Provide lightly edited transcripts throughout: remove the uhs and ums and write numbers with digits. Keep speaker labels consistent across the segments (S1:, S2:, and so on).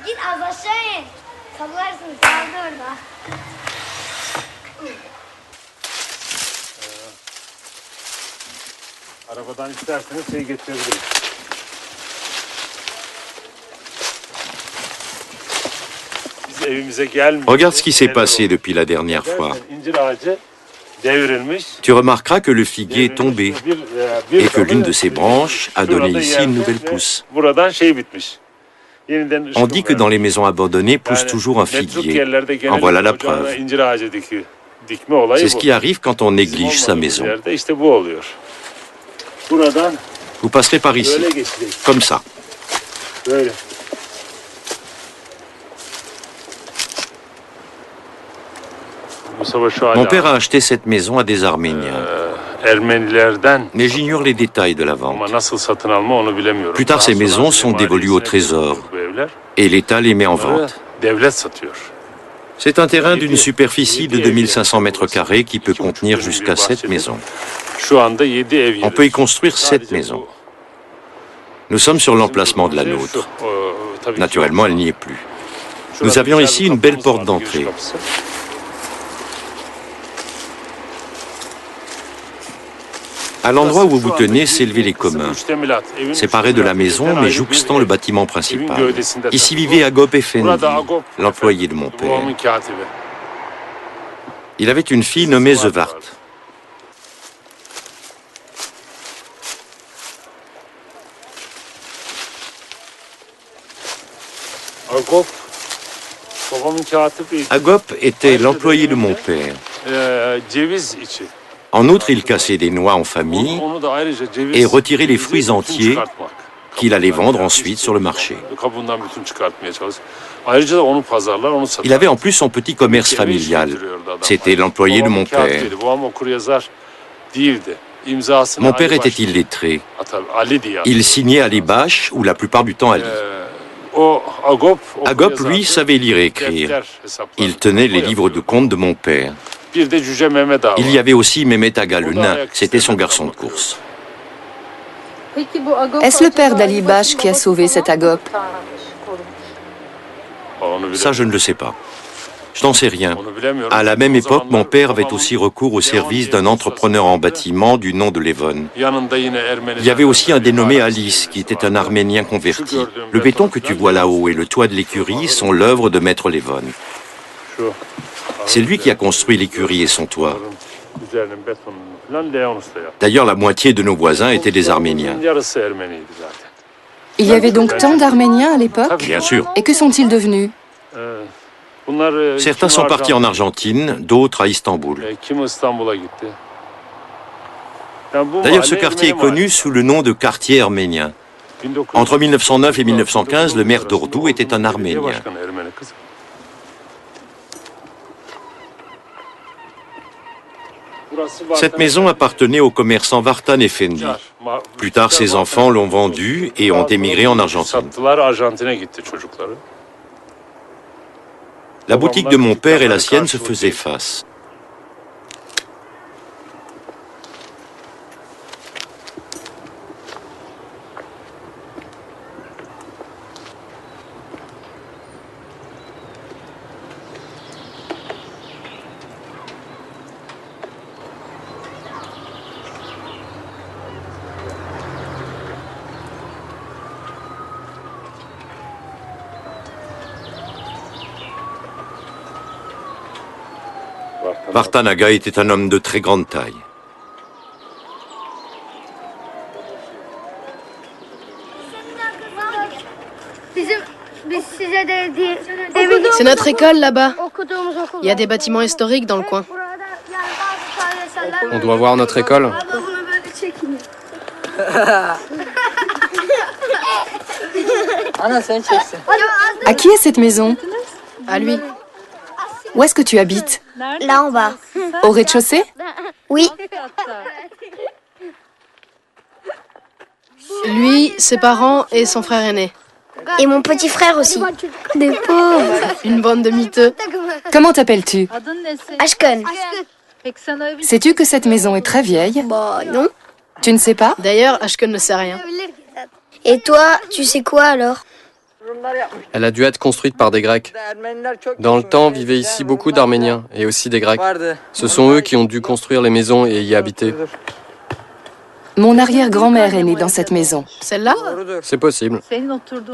S1: git az aşağı in. Sallarsın kaldı orada.
S2: Arabadan isterseniz şey getirebilirim. Biz evimize gelmiyoruz.
S3: Regarde ce qui s'est passé depuis la dernière fois.
S2: İncir ağacı devrilmiş.
S3: Tu remarqueras que le figuier est tombé et que l'une de ses branches a donné ici une nouvelle pousse.
S2: Buradan şey bitmiş.
S3: On dit que dans les maisons abandonnées pousse toujours un figuier. En voilà la preuve. C'est ce qui arrive quand on néglige sa maison. Vous passerez par ici, comme ça. Mon père a acheté cette maison à des Arméniens. Mais j'ignore les détails de la vente. Plus tard, ces maisons sont dévolues au trésor et l'État les met en vente. C'est un terrain d'une superficie de 2500 mètres carrés qui peut contenir jusqu'à 7 maisons. On peut y construire 7 maisons. Nous sommes sur l'emplacement de la nôtre. Naturellement, elle n'y est plus. Nous avions ici une belle porte d'entrée. À l'endroit où vous tenez s'élevaient les communs, séparés de la maison mais jouxtant le bâtiment principal. Ici vivait Agop Efendi, l'employé de mon père. Il avait une fille nommée Zevart. Agop était l'employé de mon père. En outre, il cassait des noix en famille et retirait les fruits entiers qu'il allait vendre ensuite sur le marché. Il avait en plus son petit commerce familial. C'était l'employé de mon père. Mon père était illettré. Il signait Ali Bash ou la plupart du temps Ali. Agop, lui, savait lire et écrire. Il tenait les livres de comptes de mon père. Il y avait aussi Mehmet Aga le nain, c'était son garçon de course.
S4: Est-ce le père d'Ali Bash qui a sauvé cet Agop?
S3: Ça, je ne le sais pas. Je n'en sais rien. À la même époque, mon père avait aussi recours au service d'un entrepreneur en bâtiment du nom de Levon. Il y avait aussi un dénommé Alice, qui était un Arménien converti. Le béton que tu vois là-haut et le toit de l'écurie sont l'œuvre de Maître Levon. C'est lui qui a construit l'écurie et son toit. D'ailleurs, la moitié de nos voisins étaient des Arméniens.
S4: Il y avait donc tant d'Arméniens à l'époque?
S3: Bien sûr.
S4: Et que sont-ils devenus?
S3: Certains sont partis en Argentine, d'autres à Istanbul. D'ailleurs, ce quartier est connu sous le nom de quartier arménien. Entre 1909 et 1915, le maire d'Ordu était un Arménien. Cette maison appartenait au commerçant Vartan Efendi. Plus tard, ses enfants l'ont vendue et ont émigré en Argentine. La boutique de mon père et la sienne se faisaient face. Vartan Aga était un homme de très grande taille.
S5: C'est notre école là-bas. Il y a des bâtiments historiques dans le coin.
S6: On doit voir notre école.
S4: À qui est cette maison?
S5: À lui.
S4: Où est-ce que tu habites?
S1: Là en bas.
S4: Au rez-de-chaussée?
S1: Oui.
S5: Lui, ses parents et son frère aîné.
S1: Et mon petit frère aussi.
S5: Des pauvres. Une bande de miteux.
S4: Comment t'appelles-tu?
S1: Ashkon.
S4: Sais-tu que cette maison est très vieille?
S1: Bah non.
S4: Tu ne sais pas?
S5: D'ailleurs, Ashkon ne sait rien.
S1: Et toi, tu sais quoi alors?
S6: Elle a dû être construite par des Grecs. Dans le temps, vivaient ici beaucoup d'Arméniens et aussi des Grecs. Ce sont eux qui ont dû construire les maisons et y habiter.
S4: Mon arrière-grand-mère est née dans cette maison.
S5: Celle-là?
S6: C'est possible.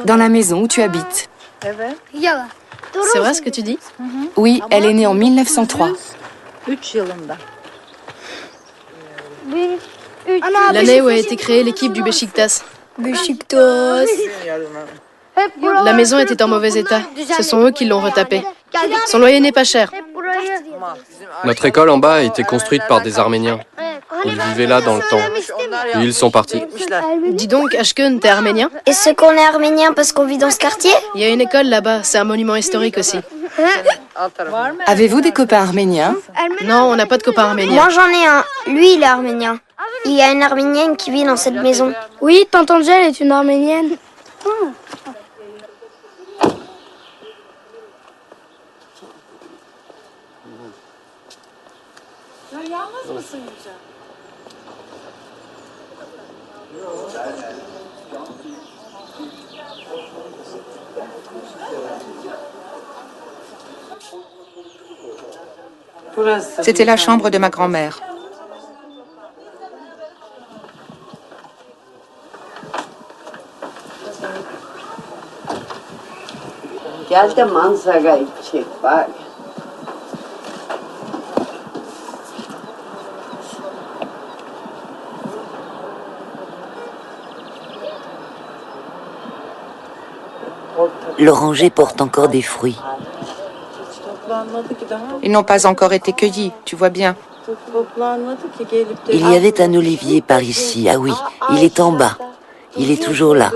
S4: Dans la maison où tu habites.
S5: C'est vrai ce que tu dis?
S4: Oui, elle est née en 1903.
S5: L'année où a été créée l'équipe du Beşiktaş. La maison était en mauvais état. Ce sont eux qui l'ont retapée. Son loyer n'est pas cher.
S6: Notre école en bas a été construite par des Arméniens. Ils vivaient là dans le temps. Puis ils sont partis.
S5: Dis donc, Ashken, t'es arménien?
S1: Est-ce qu'on est arménien parce qu'on vit dans ce quartier?
S5: Il y a une école là-bas, c'est un monument historique aussi.
S4: Avez-vous des copains arméniens?
S5: Non, on n'a pas de copains arméniens.
S1: Moi j'en ai un. Lui il est arménien. Il y a une arménienne qui vit dans cette maison. Oui, tante Angèle est une arménienne.
S4: C'était la chambre de ma grand-mère.
S7: Gel de manzara içecek bak.
S8: L'oranger porte encore des fruits.
S4: Ils n'ont pas encore été cueillis, tu vois bien.
S8: Il y avait un olivier par ici. Ah oui, il est en bas. Il est toujours là.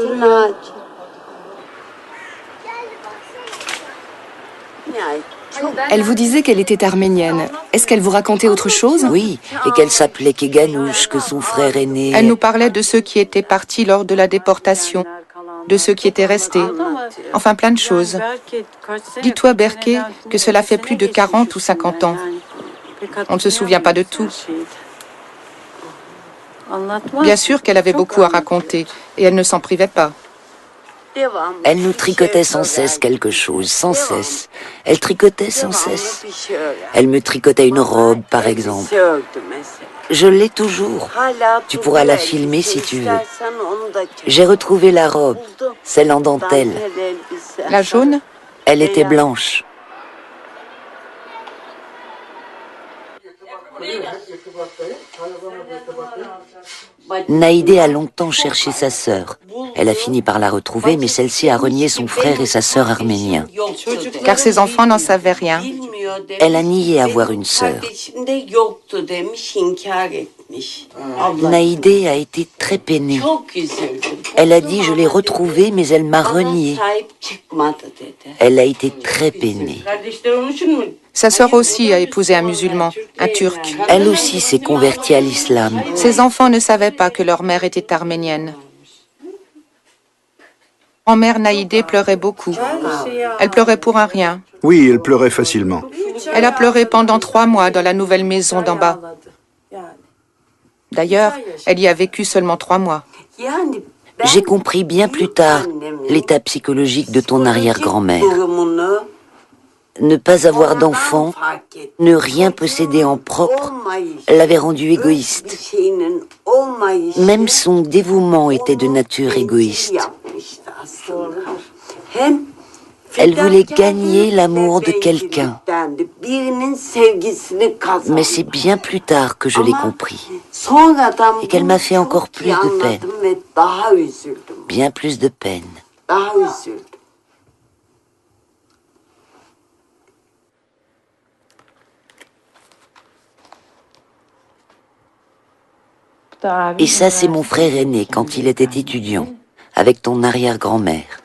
S4: Elle vous disait qu'elle était arménienne. Est-ce qu'elle vous racontait autre chose?
S8: Oui, et qu'elle s'appelait Keganouche, que son frère aîné...
S4: Elle nous parlait de ceux qui étaient partis lors de la déportation, de ceux qui étaient restés. Enfin, plein de choses. Dis-toi, Berké, que cela fait plus de 40 ou 50 ans. On ne se souvient pas de tout. Bien sûr qu'elle avait beaucoup à raconter, et elle ne s'en privait pas.
S8: Elle nous tricotait sans cesse quelque chose, sans cesse. Elle tricotait sans cesse. Elle me tricotait une robe, par exemple. Je l'ai toujours. Tu pourras la filmer si tu veux. J'ai retrouvé la robe, celle en dentelle.
S4: La jaune?
S8: Elle était blanche. Naïdé a longtemps cherché sa sœur. Elle a fini par la retrouver, mais celle-ci a renié son frère et sa sœur arméniens.
S4: Car ses enfants n'en savaient rien.
S8: Elle a nié avoir une sœur. Naïdé a été très peinée. Elle a dit « je l'ai retrouvée, mais elle m'a renié ». Elle a été très peinée.
S4: Sa sœur aussi a épousé un musulman, un turc.
S8: Elle aussi s'est convertie à l'islam.
S4: Ses enfants ne savaient pas que leur mère était arménienne. Grand-mère Naïdé pleurait beaucoup. Elle pleurait pour un rien.
S9: Oui, elle pleurait facilement.
S4: Elle a pleuré pendant 3 mois dans la nouvelle maison d'en bas. D'ailleurs, elle y a vécu seulement 3 mois.
S8: J'ai compris bien plus tard l'état psychologique de ton arrière-grand-mère. Ne pas avoir d'enfant, ne rien posséder en propre, l'avait rendue égoïste. Même son dévouement était de nature égoïste. Elle voulait gagner l'amour de quelqu'un. Mais c'est bien plus tard que je l'ai compris. Et qu'elle m'a fait encore plus de peine. Bien plus de peine. Et ça, c'est mon frère aîné quand il était étudiant, avec ton arrière-grand-mère.